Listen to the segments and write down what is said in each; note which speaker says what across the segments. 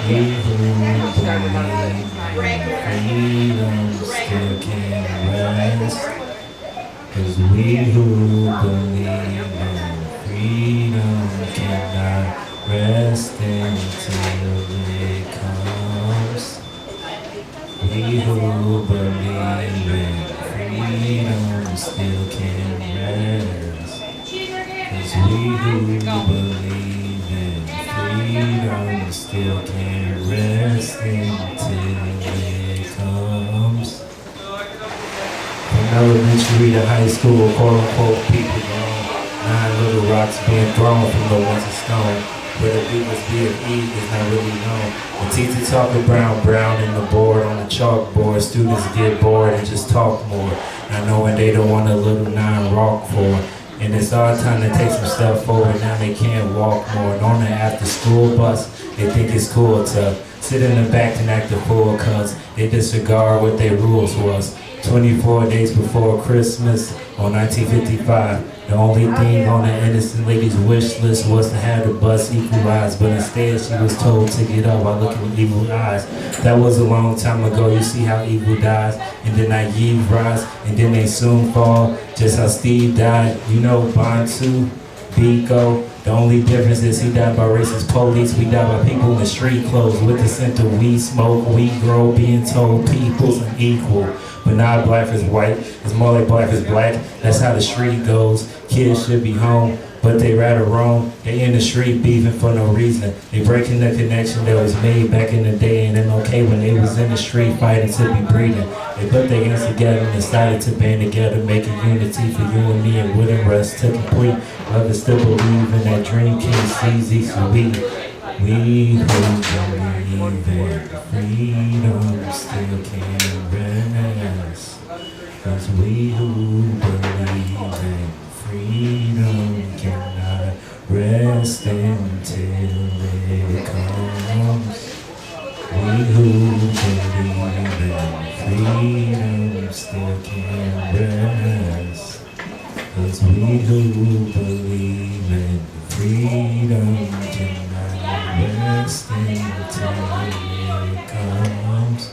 Speaker 1: We who believe in freedom still can't rest. 'Cause we who believe in freedom cannot rest until it comes. We who believe in freedom still can't rest. 'Cause we who believe in freedom still can't rest until it comes. From elementary to high school, quote unquote, people grown. 9 little rocks being thrown from the ones of stone. Where the beat was B of E is not really known. The teacher talk about brown in the board on the chalkboard. Students get bored and just talk more. Not knowing they don't want a little 9 rock for. And it's our time to take some step forward. Now they can't walk more. And on the after school bus, they think it's cool to sit in the back and act a fool, cause they disregard what their rules was. 24 days before Christmas on 1955. The only thing on the innocent lady's wish list was to have the bus equalized, but instead she was told to get up by looking with evil eyes. That was a long time ago. You see how evil dies, and then naive rise, and then they soon fall. Just how Steve died, you know, Bantu, Biko. The only difference is he died by racist police. We die by people in street clothes with the scent of weed smoke, weed grow, being told people's unequal. But not black is white, it's more like black is black. That's how the street goes. Kids should be home, but they rather roam. They in the street beefing for no reason. They breaking the connection that was made back in the day, and then okay when they was in the street fighting to be breathing. They put their hands together and decided to band together, making unity for you and me, and wouldn't rest to complete. Others still believe in that dream king CZ, so we who believe in freedom still can't rest. 'Cause we who believe in freedom cannot rest until it comes. We who believe in freedom still can't rest. 'Cause we who believe in freedom cannot rest until it comes.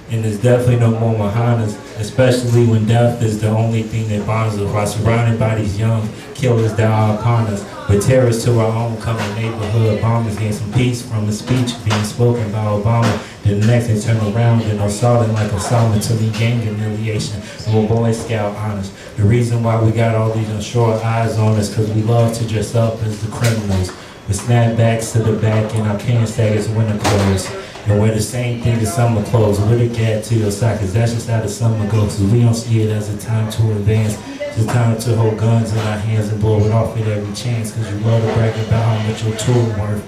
Speaker 1: And there's definitely no more Mahanas, especially when death is the only thing that bonds us. While surrounded by these young killers that are upon us, with terrorists to our own coming neighborhood bombers, getting some peace from a speech being spoken by Obama. Then the next they turn around and assaulting like Osama to the gang humiliation of Boy Scout honors. The reason why we got all these unsure eyes on us, cause we love to dress up as the criminals. With snapbacks to the back and our pants staggers winter clothes. And wear the same thing as summer clothes with a gap to your side, cause that's just how the summer goes. Cause we don't see it as a time to advance. It's time to hold guns in our hands and blow it off at every chance. Cause you love to brag about how much your tool worth.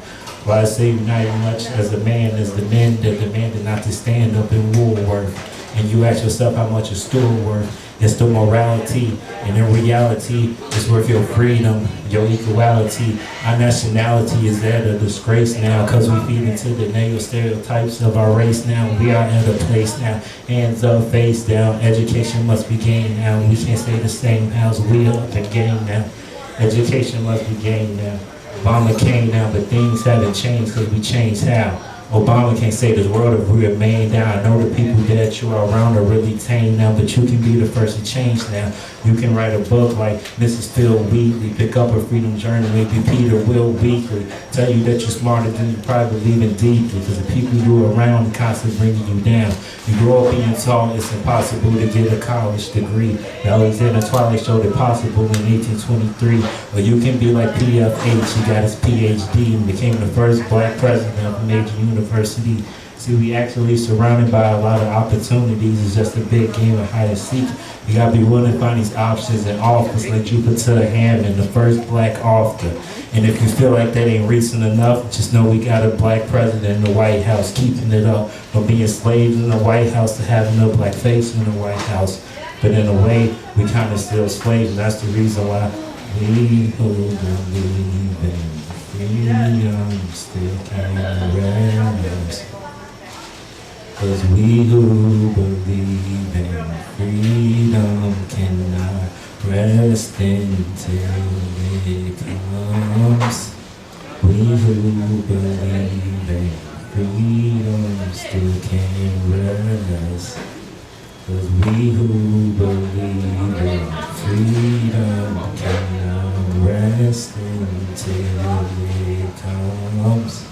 Speaker 1: Why I say you're not as much as a man as the men that demanded not to stand up in Woolworth. And you ask yourself how much your stool worth. It's the morality, and in reality, it's worth your freedom, your equality. Our nationality is at a disgrace now, cause we feed into the negative stereotypes of our race now. We are at a place now, hands up, face down. Education must be gained now. We can't stay the same house, we up the game now. Education must be gained now. Obama came now, but things haven't changed cause we changed how. Obama can't say this world if we remain down. I know the people that you are around are really tame now, but you can be the first to change now. You can write a book like Mrs. Phil Wheatley, pick up a freedom journey, maybe Peter Will Weekly. Tell you that you're smarter than you probably believe in deeply, because the people you are around are constantly bringing you down. You grow up being taught it's impossible to get a college degree. The Alexander Twilight showed it possible in 1823. Or you can be like PFH, he got his PhD and became the first black president of a major university. See, we actually surrounded by a lot of opportunities. It's just a big game of hide and seek. You gotta be willing to find these options in office like Jupiter Hammond, the first black author. And if you feel like that ain't recent enough, just know we got a black president in the White House, keeping it up from being slaves in the White House to having a black face in the White House. But in a way, we kind of still slaves, and that's the reason why we who believe in freedom still can't rest. 'Cause we who believe in freedom cannot rest until it comes. We who believe in freedom still can't rest. Cause we who believe in freedom cannot rest until it comes.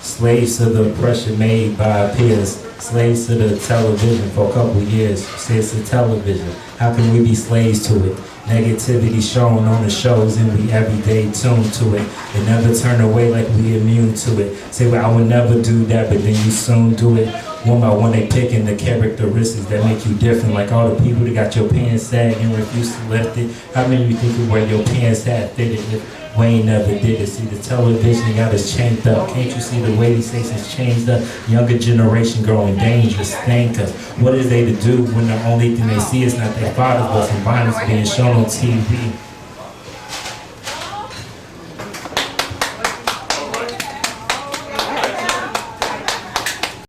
Speaker 1: Slaves to the oppression made by our peers. Slaves to the television for a couple years. Slaves to television. How can we be slaves to it? Negativity shown on the shows and we everyday tuned to it. And never turn away like we immune to it. Say, well, I would never do that, but then you soon do it. One by one they picking the characteristics that make you different. Like all the people that got your pants sagging and refuse to lift it. How many of you think you wear your pants half fitted if Wayne never did it? See, the television got us chained up. Can't you see the way these stations changed up? Younger generation growing dangerous. Thank us. What is they to do when the only thing they see is not their fathers but some violence being shown on TV?